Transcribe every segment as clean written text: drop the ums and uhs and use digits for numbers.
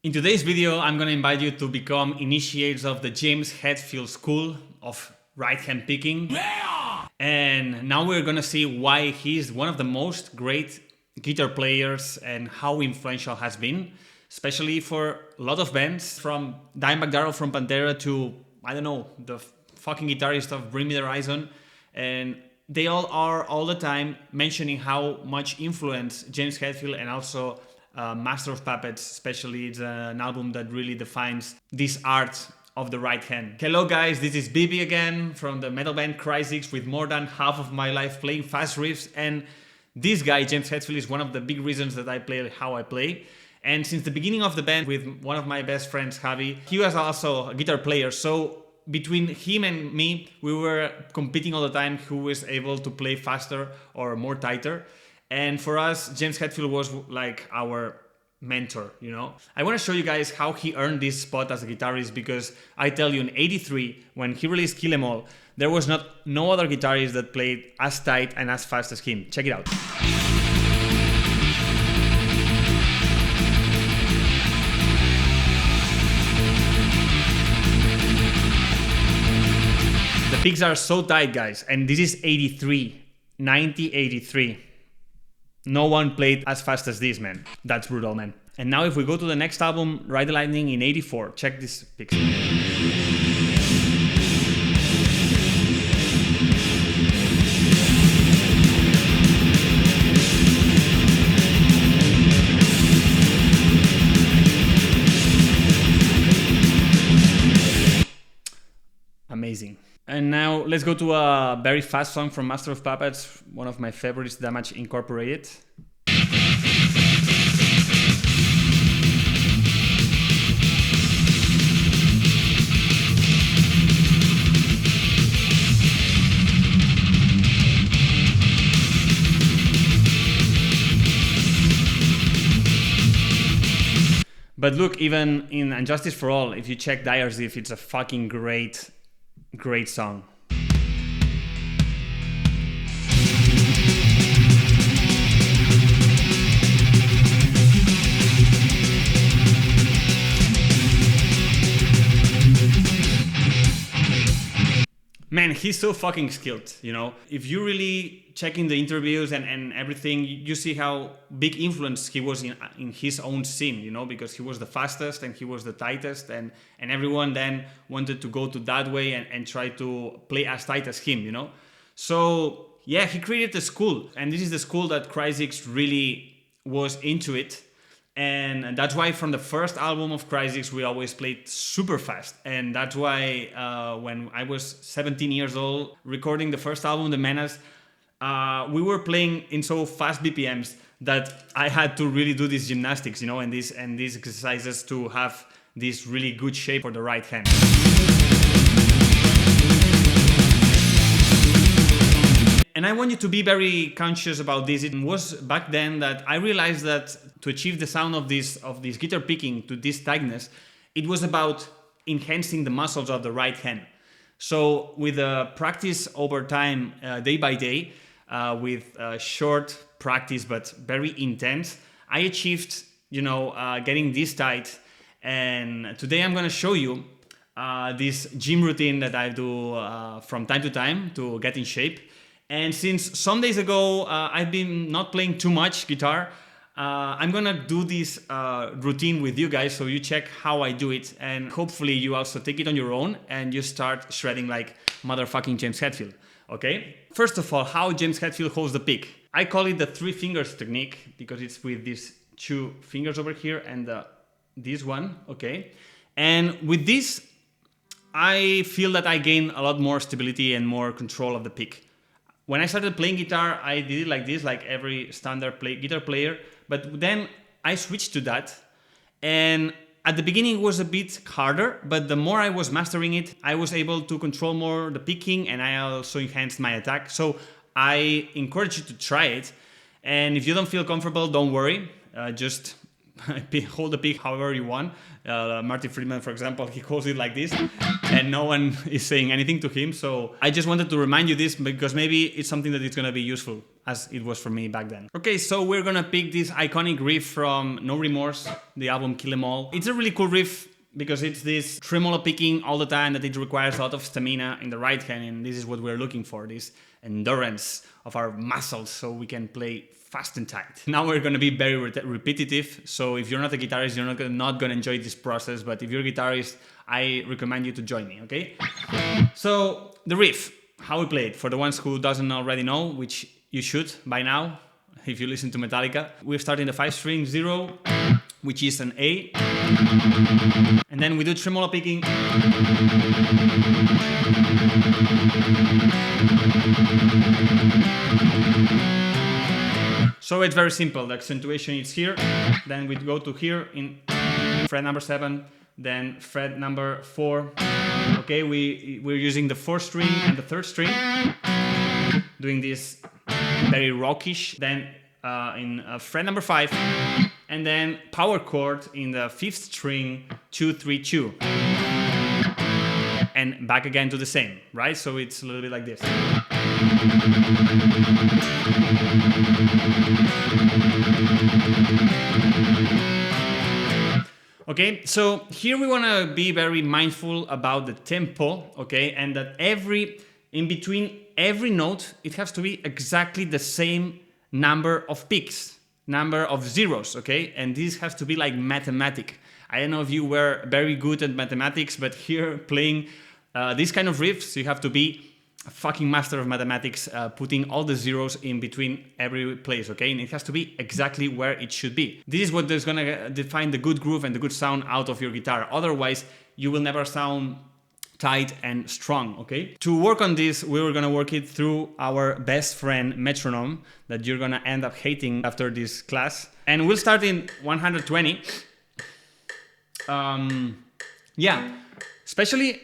In today's video, I'm gonna invite you to become initiates of the James Hetfield School of right-hand picking. Yeah! And now we're gonna see why he's one of the most great guitar players and how influential has been, especially for a lot of bands, from Dimebag Darrell from Pantera to, I don't know, the fucking guitarist of Bring Me the Horizon. And they all are all the time mentioning how much influence James Hetfield and also Master of Puppets, especially, it's an album that really defines this art of the right hand. Hello guys, this is Bibi again from the metal band Crysis, with more than half of my life playing fast riffs, and this guy, James Hetfield, is one of the big reasons that I play how I play. And since the beginning of the band, with one of my best friends, Javi, he was also a guitar player, so between him and me, we were competing all the time who was able to play faster or more tighter. And for us, James Hetfield was like our mentor, you know? I want to show you guys how he earned this spot as a guitarist, because I tell you, in '83, when he released Kill 'Em All, there was no other guitarist that played as tight and as fast as him. Check it out. The picks are so tight, guys, and this is 1983. No one played as fast as this, man. That's brutal, man. And now if we go to the next album, Ride the Lightning, in '84, check this picks. Amazing. And now let's go to a very fast song from Master of Puppets, one of my favorites, Damage Incorporated. But look, even in Injustice for All, if you check Dyer's If, it's a fucking great song. Man, he's so fucking skilled, you know? If you really check in the interviews and everything, you see how big influence he was in his own scene, you know? Because he was the fastest and he was the tightest, and everyone then wanted to go to that way and try to play as tight as him, you know? So, yeah, he created a school, and this is the school that Crysis really was into it. And that's why from the first album of Crysis, we always played super fast. And that's why when I was 17 years old, recording the first album, The Menace, we were playing in so fast BPMs that I had to really do these gymnastics, you know, and these exercises to have this really good shape for the right hand. And I want you to be very conscious about this. It was back then that I realized that to achieve the sound of this guitar picking to this tightness, it was about enhancing the muscles of the right hand. So with practice over time, day by day, with short practice but very intense, I achieved, you know, getting this tight. And today I'm going to show you this gym routine that I do from time to time to get in shape. And since some days ago I've been not playing too much guitar, I'm gonna do this routine with you guys, so you check how I do it, and hopefully you also take it on your own and you start shredding like motherfucking James Hetfield, okay? First of all, how James Hetfield holds the pick. I call it the 3 fingers technique because it's with these 2 fingers over here and this one, okay? And with this, I feel that I gain a lot more stability and more control of the pick. When I started playing guitar, I did it like this, like every standard guitar player. But then I switched to that. And at the beginning it was a bit harder, but the more I was mastering it, I was able to control more the picking, and I also enhanced my attack. So I encourage you to try it. And if you don't feel comfortable, don't worry. Just hold the pick however you want. Martin Friedman, for example, he holds it like this, and no one is saying anything to him. So I just wanted to remind you this because maybe it's something that is going to be useful as it was for me back then. Okay, so we're gonna pick this iconic riff from No Remorse, the album Kill 'Em All. It's a really cool riff because it's this tremolo picking all the time that it requires a lot of stamina in the right hand, and this is what we're looking for, this endurance of our muscles so we can play fast and tight. Now we're going to be very repetitive, so if you're not a guitarist, you're not going to enjoy this process, but if you're a guitarist, I recommend you to join me, okay? So the riff, how we play it, for the ones who doesn't already know, which you should by now, if you listen to Metallica, we're starting the 5-string 0, which is an A, and then we do tremolo picking, so it's very simple. The accentuation is here, then we go to here in fret number 7, then fret number 4. Okay, we're using the 4th string and the 3rd string, doing this very rockish. Then in fret number 5, and then power chord in the 5th string 2, 3, 2, and back again to the same, right? So it's a little bit like this. Okay, so here we want to be very mindful about the tempo, okay, and that in between every note, it has to be exactly the same number of picks, number of zeros, okay, and this has to be like mathematic. I don't know if you were very good at mathematics, but here playing these kind of riffs, you have to be a fucking master of mathematics, putting all the zeros in between every place, okay? And it has to be exactly where it should be. This is what is gonna define the good groove and the good sound out of your guitar. Otherwise, you will never sound tight and strong, okay? To work on this, we were gonna work it through our best friend, Metronome, that you're gonna end up hating after this class. And we'll start in 120. Yeah, especially,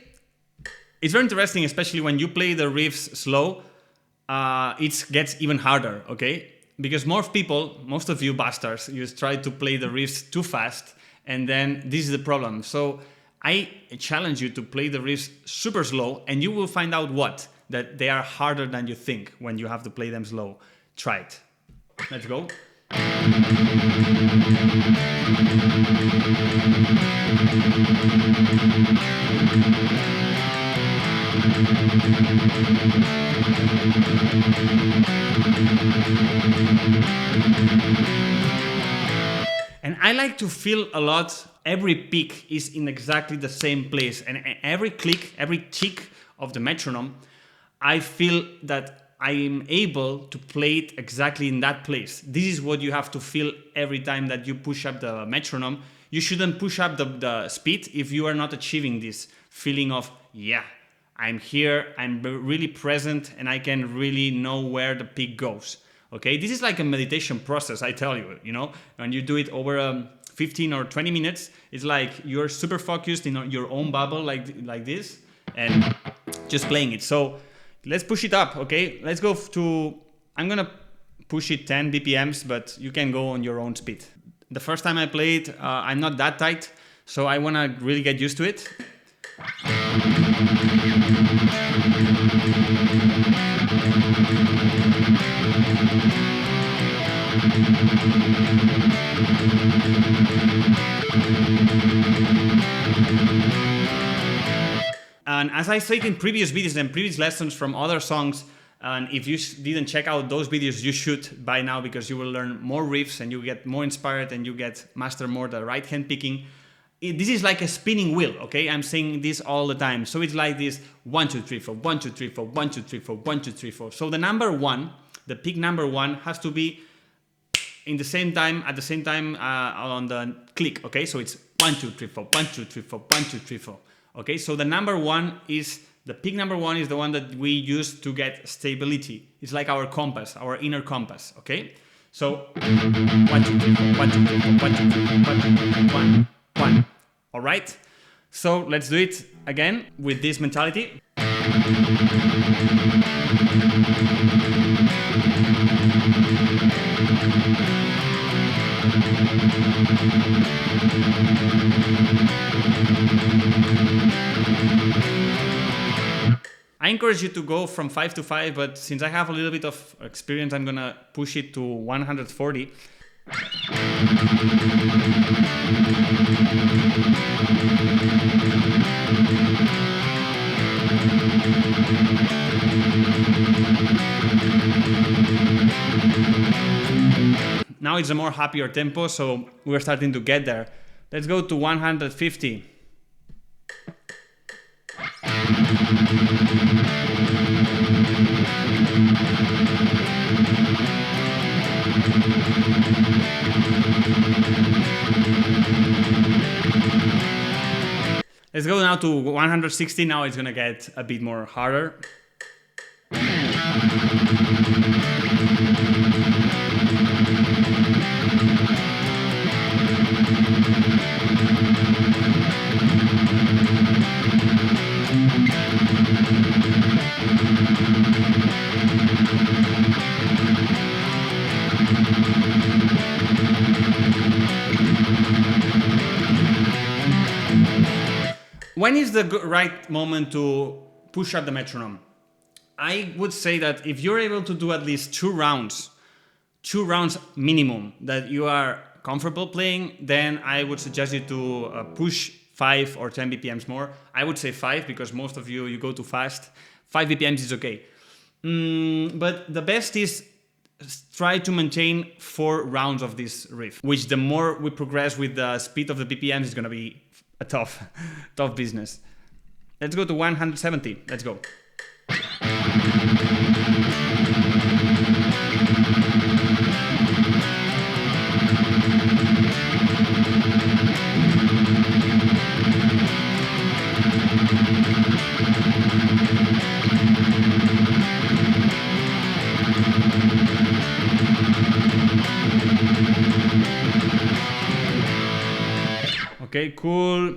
it's very interesting, especially when you play the riffs slow, it gets even harder, okay? Because most of you bastards, you try to play the riffs too fast, and then this is the problem. So I challenge you to play the riffs super slow, and you will find out that they are harder than you think when you have to play them slow. Try it. Let's go. And I like to feel a lot, every pick is in exactly the same place, and every click, every tick of the metronome, I feel that I am able to play it exactly in that place. This is what you have to feel every time that you push up the metronome. You shouldn't push up the speed if you are not achieving this feeling of, yeah, I'm here, I'm really present, and I can really know where the pick goes. Okay, this is like a meditation process, I tell you, you know, when you do it over 15 or 20 minutes, it's like you're super focused in your own bubble like this, and just playing it. So let's push it up, okay? Let's go to, I'm gonna push it 10 BPMs, but you can go on your own speed. The first time I played, I'm not that tight, so I wanna really get used to it. And as I said in previous videos and previous lessons from other songs, and if you didn't check out those videos, you should by now, because you will learn more riffs and you get more inspired and you get master more the right hand picking. This is like a spinning wheel, okay? I'm saying this all the time. So it's like this 1, 2, 3, 4, 1, 2, 3, 4, 1, 2, 3, 4, 1, 2, 3, 4. So the number 1, the pick number 1 has to be in the same time, at the same time on the click, okay? So it's 1, 2, 3, 4, 1, 2, 3, 4, 1, 2, 3, 4. Okay, so the number 1 is, the pick number 1 is the one that we use to get stability. It's like our compass, our inner compass, okay? So 1, 2, 3, 4, 1, 2, 3, 4, 1, 2, 3, 4, 1, 2, 3, 4, 1, 1. All right? So let's do it again with this mentality. I encourage you to go from 5 to 5, but since I have a little bit of experience, I'm gonna push it to 140. Now it's a more happier tempo, so we're starting to get there. Let's go to 150. Let's go now to 160. Now it's gonna get a bit more harder. When is the right moment to push up the metronome? I would say that if you're able to do at least 2 rounds minimum that you are comfortable playing, then I would suggest you to push 5 or 10 BPMs more. I would say 5 because most of you go too fast. 5 BPMs is okay. But the best is try to maintain 4 rounds of this riff, which the more we progress with the speed of the BPMs is going to be a tough business. Let's go to 170. Let's go. Okay, cool.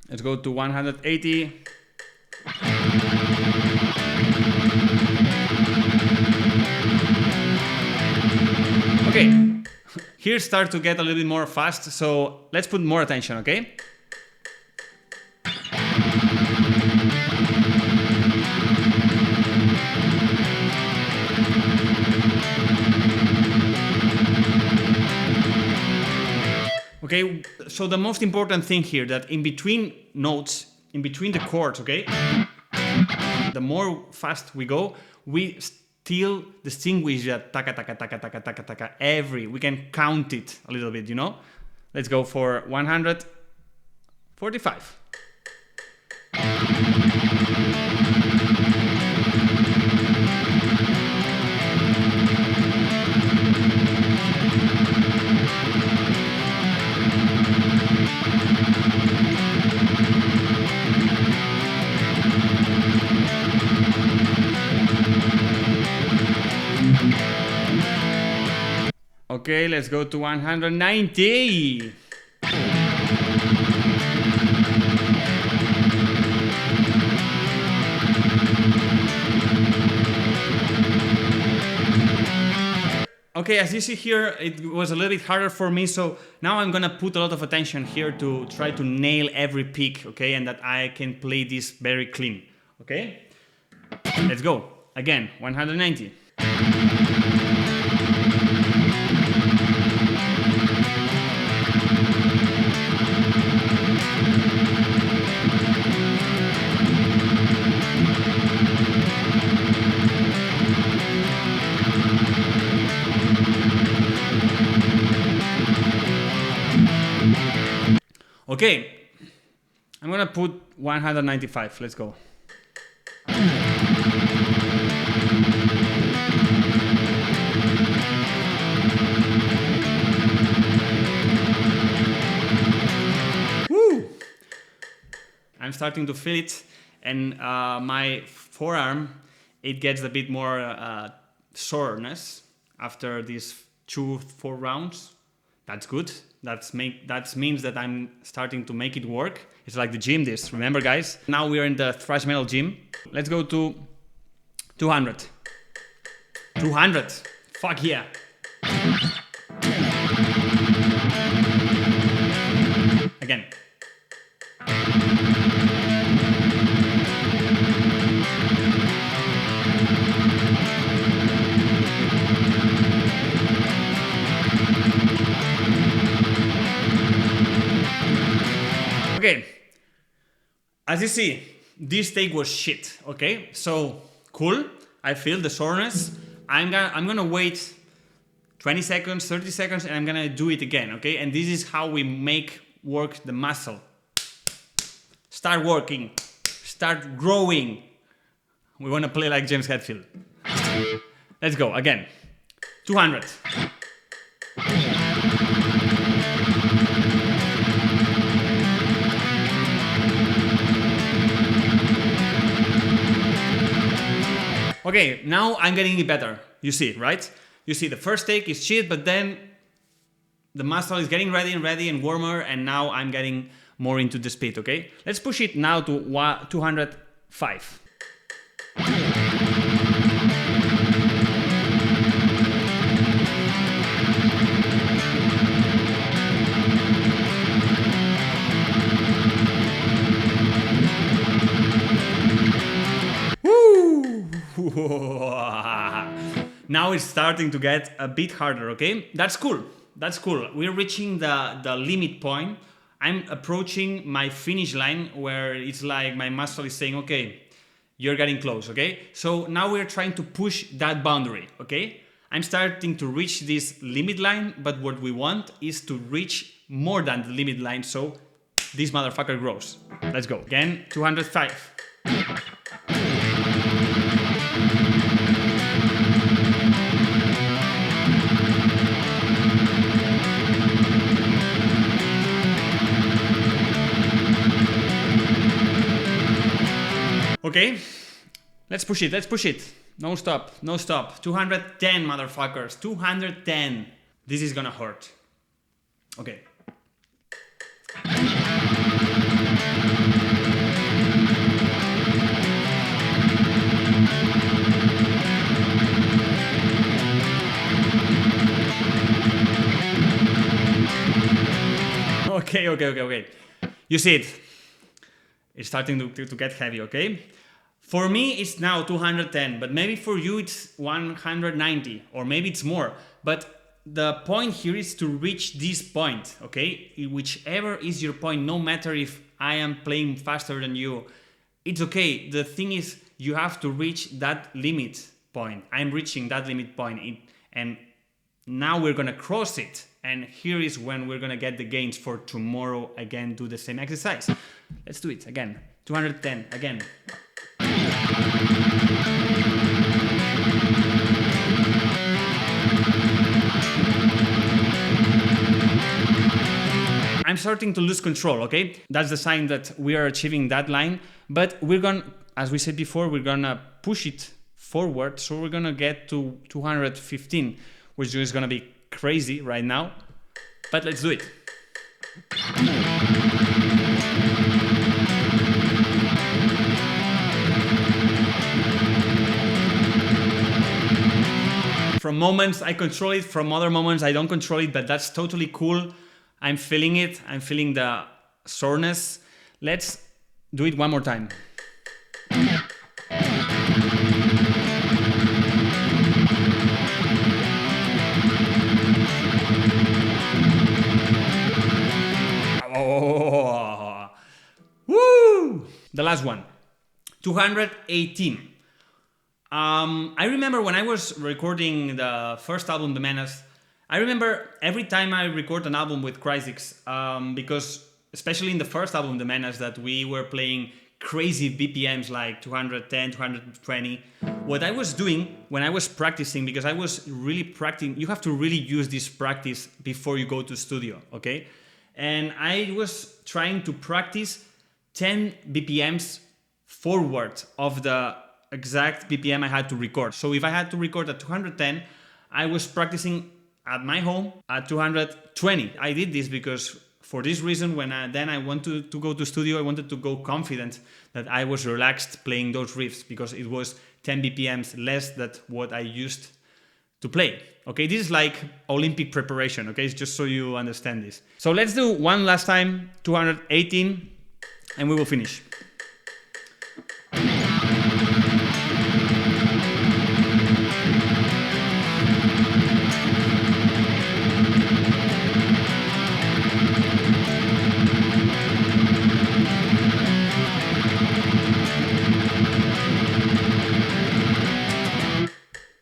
Let's go to 180. Okay, here start to get a little bit more fast, so let's put more attention, okay? Okay, so the most important thing here, that in between notes, in between the chords, okay, the more fast we go, we still distinguish that taka taka taka taka taka taka we can count it a little bit, you know? Let's go for 145. Okay, let's go to 190. Okay, as you see here, it was a little bit harder for me, so now I'm gonna put a lot of attention here to try to nail every pick, okay, and that I can play this very clean, okay? Let's go. Again, 190. Okay, I'm gonna put 195, let's go. Woo! I'm starting to feel it, and my forearm, it gets a bit more soreness after these 4 rounds. That's good. That means that I'm starting to make it work. It's like the gym this, remember guys? Now we are in the thrash metal gym. Let's go to 200. 200, fuck yeah. Again. Okay, as you see, this take was shit, okay? So, cool, I feel the soreness. I'm gonna wait 20 seconds, 30 seconds, and I'm gonna do it again, okay? And this is how we make work the muscle. Start working, start growing. We wanna play like James Hetfield. Let's go, again. 200. Okay, now I'm getting it better. You see, right? You see, the first take is shit, but then the muscle is getting ready and warmer, and now I'm getting more into the speed, okay? Let's push it now to 205. Now it's starting to get a bit harder, okay? That's cool. That's cool. We're reaching the limit point. I'm approaching my finish line where it's like my muscle is saying, okay, you're getting close, okay? So now we're trying to push that boundary, okay? I'm starting to reach this limit line, but what we want is to reach more than the limit line, so this motherfucker grows. Let's go. Again, 205. Okay, let's push it, let's push it. No stop, no stop. 210, motherfuckers, 210. This is gonna hurt. Okay. Okay. You see it. It's starting to get heavy, okay? For me, it's now 210, but maybe for you it's 190, or maybe it's more. But the point here is to reach this point, okay? Whichever is your point, no matter if I am playing faster than you, it's okay. The thing is, you have to reach that limit point. I'm reaching that limit point, and now we're gonna cross it. And here is when we're gonna get the gains for tomorrow. Again, do the same exercise. Let's do it again. 210 again. I'm starting to lose control, okay? That's the sign that we are achieving that line, but we're gonna, as we said before, we're gonna push it forward, so we're gonna get to 215, which is gonna be crazy right now, but let's do it. From moments I control it, from other moments I don't control it, but that's totally cool. I'm feeling it, I'm feeling the soreness. Let's do it one more time. Oh, woo! The last one, 218. I remember when I was recording the first album, The Menace, I remember every time I record an album with Cryzix, because especially in the first album, The Menace, that we were playing crazy BPMs like 210, 220. What I was doing when I was practicing, because I was really practicing, you have to really use this practice before you go to studio, okay? And I was trying to practice 10 BPMs forward of the exact BPM I had to record. So if I had to record at 210, I was practicing at my home at 220. I did this because for this reason, when I wanted to go to studio, I wanted to go confident that I was relaxed playing those riffs, because it was 10 BPMs less than what I used to play. Okay, this is like Olympic preparation, okay? It's just so you understand this. So let's do one last time, 218, and we will finish.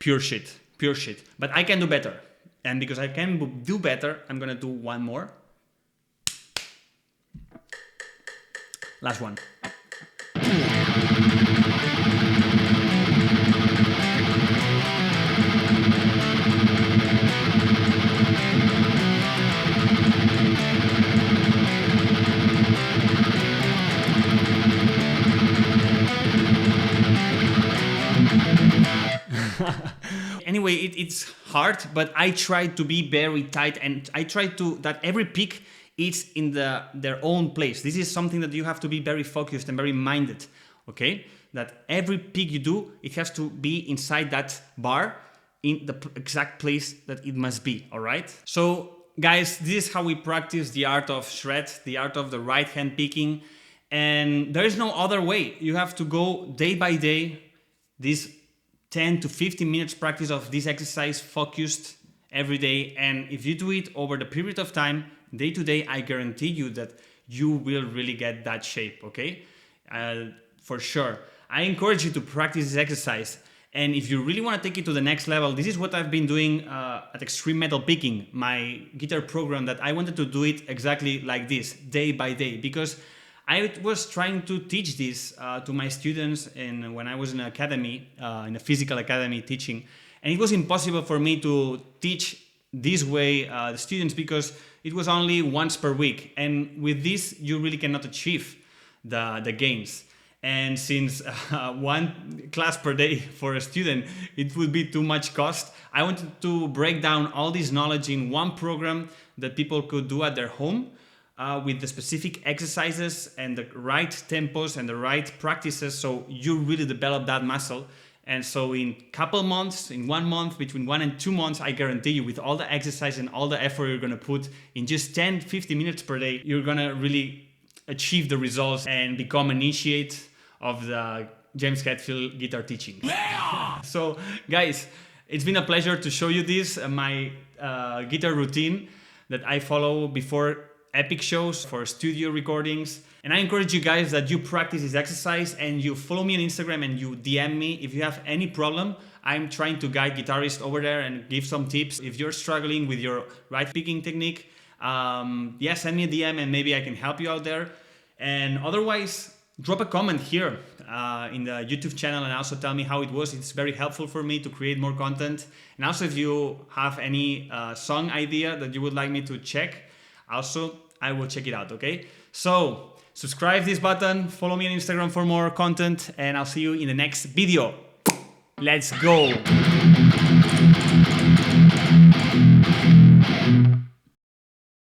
pure shit, pure shit. But I can do better. And because I can do better, I'm gonna do one more. Last one. Anyway, it's hard, but I try to be very tight, and I try to that every pick is in their own place. This is something that you have to be very focused and very minded, okay? That every pick you do, it has to be inside that bar in the exact place that it must be, all right? So guys, this is how we practice the art of shred, the art of the right hand picking, and there is no other way. You have to go day by day, this 10 to 15 minutes practice of this exercise focused every day. And if you do it over the period of time, day to day, I guarantee you that you will really get that shape, okay? For sure. I encourage you to practice this exercise. And if you really want to take it to the next level, this is what I've been doing at Extreme Metal Picking, my guitar program, that I wanted to do it exactly like this, day by day, because I was trying to teach this to my students when I was in an academy, in a physical academy teaching, and it was impossible for me to teach this way the students because it was only once per week, and with this you really cannot achieve the gains. And since one class per day for a student, it would be too much cost, I wanted to break down all this knowledge in one program that people could do at their home, with the specific exercises and the right tempos and the right practices, so you really develop that muscle. And so in couple months, in 1 month, between 1 and 2 months, I guarantee you, with all the exercise and all the effort you're gonna put in just 10-15 minutes per day, you're gonna really achieve the results and become an initiate of the James Hetfield guitar teaching. Yeah! So guys, it's been a pleasure to show you this, my guitar routine that I follow before epic shows, for studio recordings. And I encourage you guys that you practice this exercise and you follow me on Instagram and you DM me if you have any problem. I'm trying to guide guitarists over there and give some tips. If you're struggling with your right picking technique, yeah, send me a DM and maybe I can help you out there. And otherwise, drop a comment here in the YouTube channel and also tell me how it was. It's very helpful for me to create more content. And also if you have any song idea that you would like me to check, also I will check it out, okay? So subscribe this button, follow me on Instagram for more content, and I'll see you in the next video. Let's go!